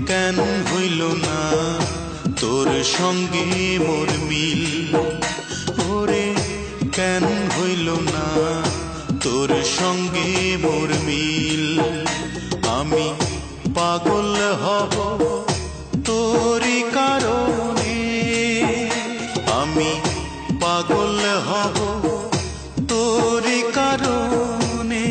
কেন হইল না তোর সঙ্গে মোর মিল? ওরে কেন হইল না তোর সঙ্গে মোর মিল? আমি পাগল হব তোরই কারণে, আমি পাগল হব তোরই কারণে।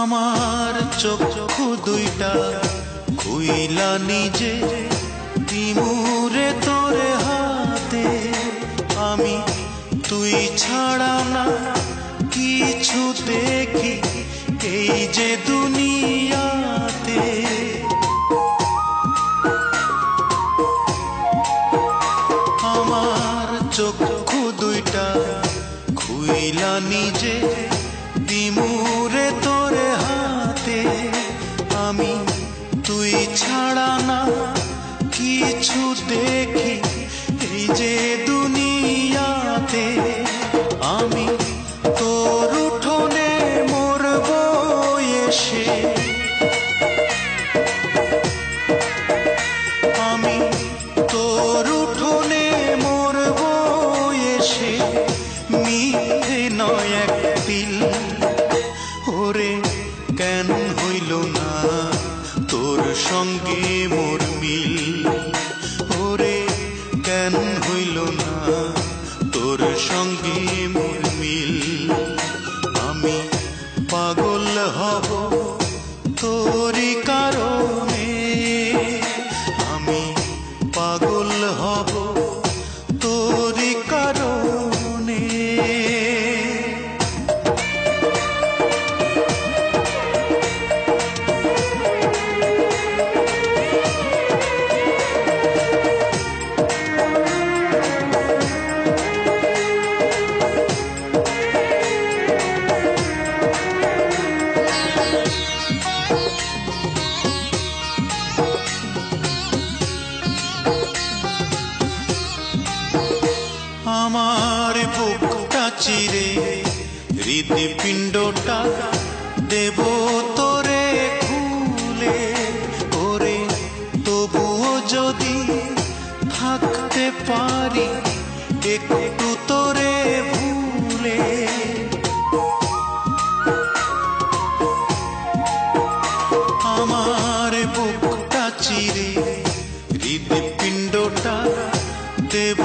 আমার চক্ষু দুইটা খুইলা নিজে দিমুরে তোরে হাতে, আমি তুই ছাড়া না কিছু দেখি এই যে দুনিয়াতে। আমার চক্ষু দুইটা খুইলা নিজে দিমুরে তোরে হাতে, আমি তুই ছাড়া না কিছু দেখি এই যে দুনিয়াতে। আমি তোর উঠোনে মরব এসে, আমি তোর উঠোনে মরব এসে, মিথ্যে নয় এক দিল। ওরে কেন হইল না তোর সঙ্গে মোর মিল? ওরে কেন হইল না তোর সঙ্গে মোর মিল? আমি পাগল হব তোরই কারণে, আমি পাগল হব তোরই কারণে। আমার বুকটা চিরে হৃদপিণ্ডটা দেব তোরে খুলে, ওরে তবুও যদি থাকতে পারি একটু তোরে ভুলে। আমার বুকটা চিরে হৃদপিণ্ডটা দেব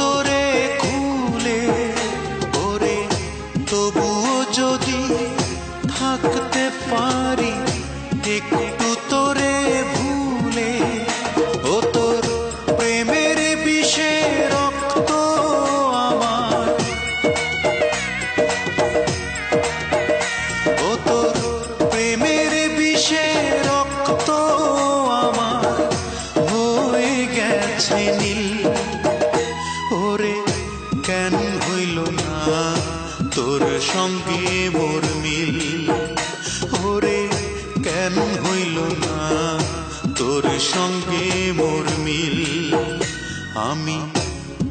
তোরে খুলে, ওরে তবুও যদি থাকতে পারি একটু তোরে ভুলে। ও তোর প্রেমের বিষে রক্ত আমার, ও তোর প্রেমের বিষে রক্ত আমার হয়ে গেছে নীল। ওরে কেন হইল না তোর সঙ্গে মোর মিল? ওরে কেন হইল না তোর সঙ্গে মোর মিল? আমি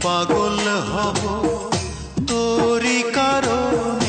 পাগল হব তোরই কারণে।